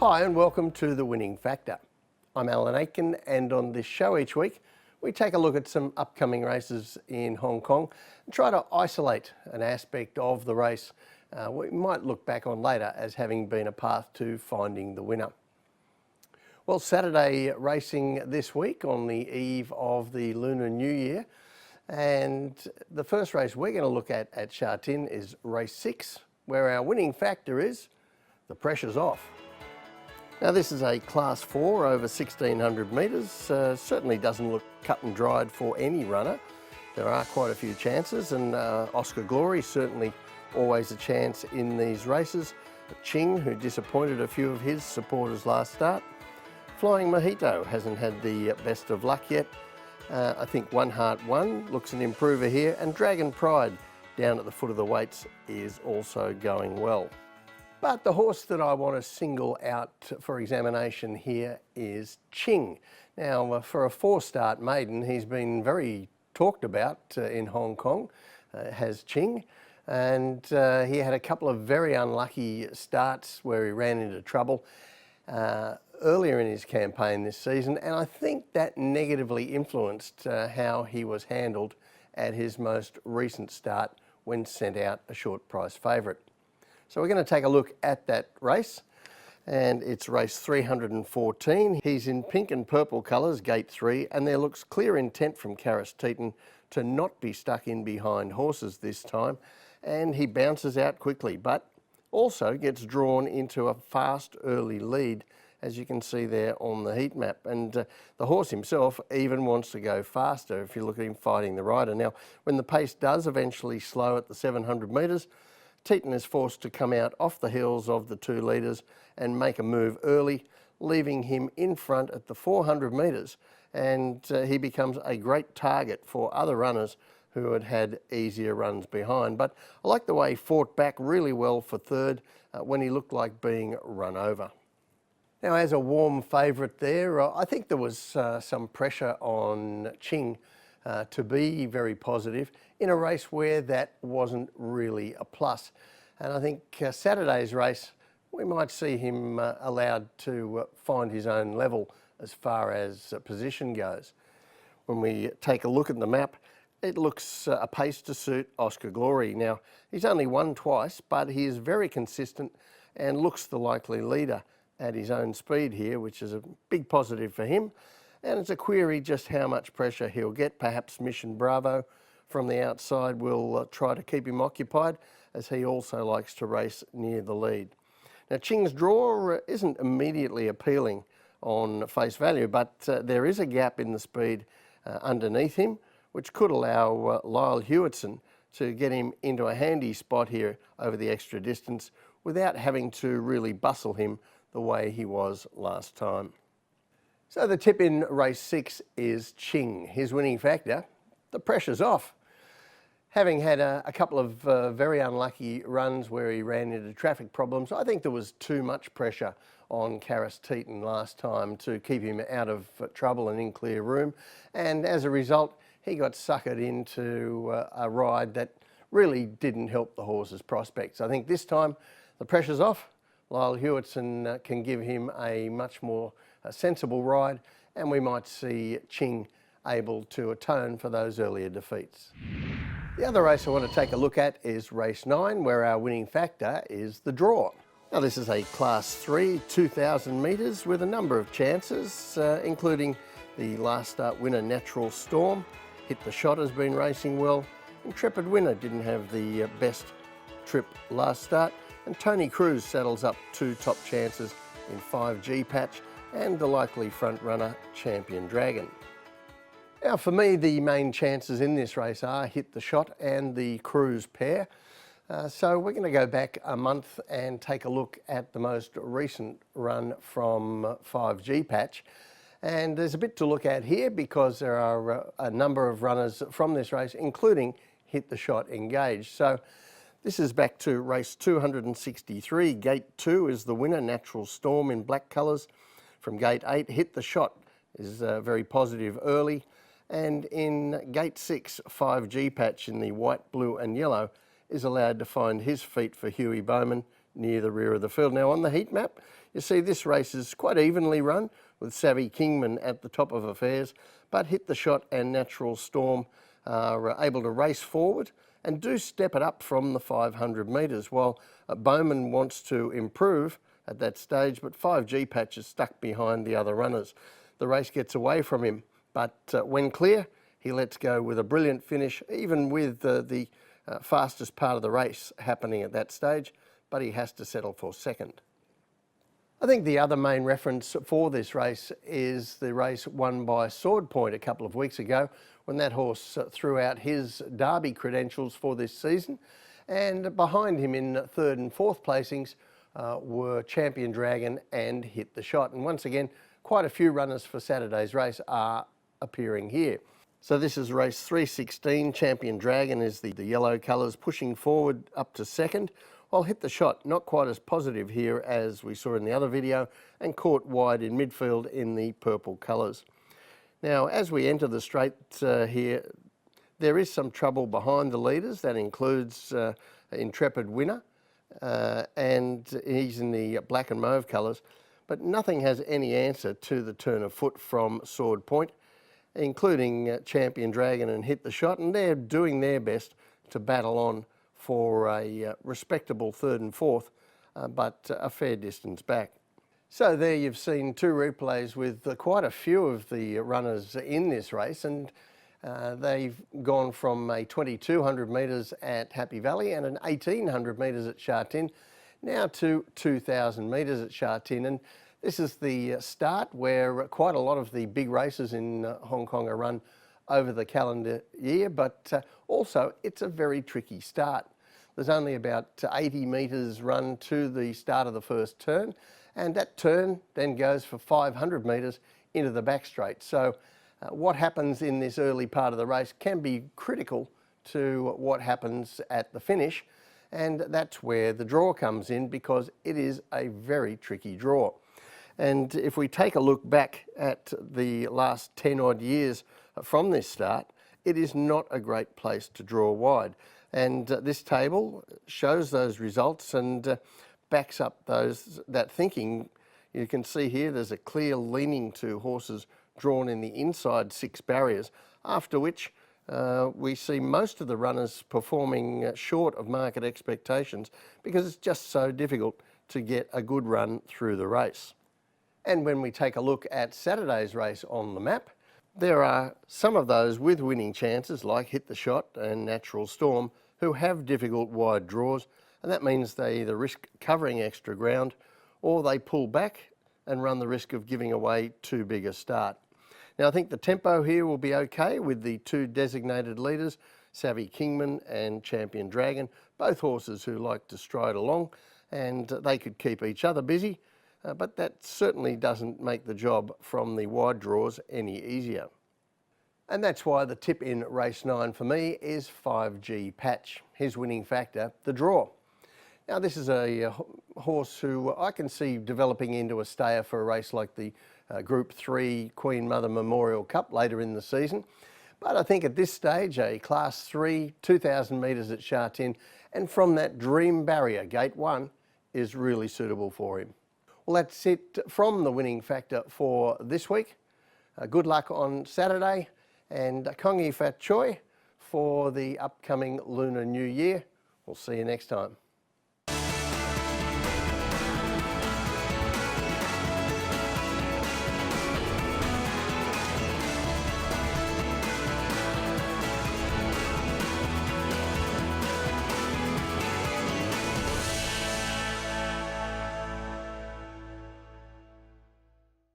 Hi and welcome to The Winning Factor. I'm Alan Aitken, and on this show each week we take a look at some upcoming races in Hong Kong and try to isolate an aspect of the race we might look back on later as having been a path to finding the winner. Well, Saturday racing this week on the eve of the Lunar New Year, and the first race we're going to look at Sha Tin is race 6, where our winning factor is the pressure's off. Now this is a class 4 over 1600 metres, certainly doesn't look cut and dried for any runner. There are quite a few chances, and Oscar Glory certainly always a chance in these races. Ching, who disappointed a few of his supporters last start. Flying Mojito hasn't had the best of luck yet. I think One Heart One looks an improver here, and Dragon Pride down at the foot of the weights is also going well. But the horse that I want to single out for examination here is Ching. Now, for a 4-start maiden, he's been very talked about in Hong Kong, has Ching. And he had a couple of very unlucky starts where he ran into trouble earlier in his campaign this season, and I think that negatively influenced how he was handled at his most recent start when sent out a short price favourite. So we're going to take a look at that race, and it's race 314. He's in pink and purple colours, gate 3, and there looks clear intent from Sha Tin to not be stuck in behind horses this time, and he bounces out quickly, but also gets drawn into a fast early lead, as you can see there on the heat map. And the horse himself even wants to go faster if you look at him fighting the rider. Now, when the pace does eventually slow at the 700 metres, Tin is forced to come out off the heels of the 2 leaders and make a move early, leaving him in front at the 400 metres, and he becomes a great target for other runners who had had easier runs behind. But I like the way he fought back really well for third when he looked like being run over. Now, as a warm favourite there, I think there was some pressure on Ching to be very positive in a race where that wasn't really a plus. And I think Saturday's race, we might see him allowed to find his own level as far as position goes. When we take a look at the map, it looks a pace to suit Oscar Glory. Now, he's only won twice, but he is very consistent and looks the likely leader at his own speed here, which is a big positive for him. And it's a query just how much pressure he'll get. Perhaps Mission Bravo from the outside will try to keep him occupied, as he also likes to race near the lead. Now, Ching's draw isn't immediately appealing on face value, but there is a gap in the speed underneath him, which could allow Lyle Hewitson to get him into a handy spot here over the extra distance without having to really bustle him the way he was last time. So the tip in race 6 is Ching. His winning factor, the pressure's off. Having had a couple of very unlucky runs where he ran into traffic problems, I think there was too much pressure on Sha Tin last time to keep him out of trouble and in clear room. And as a result, he got suckered into a ride that really didn't help the horse's prospects. I think this time the pressure's off. Lyle Hewitson can give him a much more sensible ride, and we might see Ching able to atone for those earlier defeats. The other race I want to take a look at is race 9, where our winning factor is the draw. Now this is a class 3, 2000 metres with a number of chances, including the last start winner Natural Storm. Hit the Shot has been racing well. Intrepid Winner didn't have the best trip last start, and Tony Cruz saddles up 2 top chances in 5G Patch and the likely front runner Champion Dragon. Now for me, the main chances in this race are Hit the Shot and the Cruz pair. So we're going to go back a month and take a look at the most recent run from 5G Patch. And there's a bit to look at here because there are a number of runners from this race, including Hit the Shot engaged. So this is back to race 263. Gate 2 is the winner, Natural Storm in black colours. From gate 8, Hit the Shot is very positive early. And in gate 6, 5G Patch in the white, blue and yellow is allowed to find his feet for Huey Bowman near the rear of the field. Now on the heat map, you see this race is quite evenly run, with Savvy Kingman at the top of affairs, but Hit the Shot and Natural Storm are able to race forward and do step it up from the 500 metres, while Bowman wants to improve at that stage, but 5G Patch is stuck behind the other runners. The race gets away from him, but when clear, he lets go with a brilliant finish, even with the fastest part of the race happening at that stage, but he has to settle for second. I think the other main reference for this race is the race won by Sword Point a couple of weeks ago, when that horse threw out his Derby credentials for this season. And behind him in third and fourth placings were Champion Dragon and Hit the Shot. And once again, quite a few runners for Saturday's race are appearing here. So this is race 316. Champion Dragon is the yellow colours, pushing forward up to second, while Hit the Shot not quite as positive here as we saw in the other video, and caught wide in midfield in the purple colours. Now as we enter the straight here, there is some trouble behind the leaders. That includes Intrepid Winner, and he's in the black and mauve colours, but nothing has any answer to the turn of foot from Sword Point, including Champion Dragon and Hit the Shot, and they're doing their best to battle on for a respectable third and fourth, but a fair distance back. So there you've seen two replays with quite a few of the runners in this race, and they've gone from a 2200 metres at Happy Valley and an 1800 metres at Sha Tin, now to 2000 metres at Sha Tin. And this is the start where quite a lot of the big races in Hong Kong are run over the calendar year, but also it's a very tricky start. There's only about 80 metres run to the start of the first turn, and that turn then goes for 500 metres into the back straight. So what happens in this early part of the race can be critical to what happens at the finish, and that's where the draw comes in, because it is a very tricky draw. And if we take a look back at the last 10 odd years from this start, it is not a great place to draw wide. And this table shows those results and backs up that thinking. You can see here there's a clear leaning to horses drawn in the inside 6 barriers, after which we see most of the runners performing short of market expectations, because it's just so difficult to get a good run through the race. And when we take a look at Saturday's race on the map, there are some of those with winning chances, like Hit the Shot and Natural Storm, who have difficult wide draws, and that means they either risk covering extra ground or they pull back and run the risk of giving away too big a start. Now I think the tempo here will be okay with the two designated leaders, Savvy Kingman and Champion Dragon, both horses who like to stride along, and they could keep each other busy. But that certainly doesn't make the job from the wide draws any easier. And that's why the tip in race 9 for me is 5G Patch. His winning factor, the draw. Now this is a horse who I can see developing into a stayer for a race like the Group 3 Queen Mother Memorial Cup later in the season. But I think at this stage, a Class 3, 2000 metres at Sha Tin, and from that dream barrier, Gate 1, is really suitable for him. Well, that's it from the winning factor for this week. Good luck on Saturday, and Kongi Fat Choi for the upcoming Lunar New Year. We'll see you next time.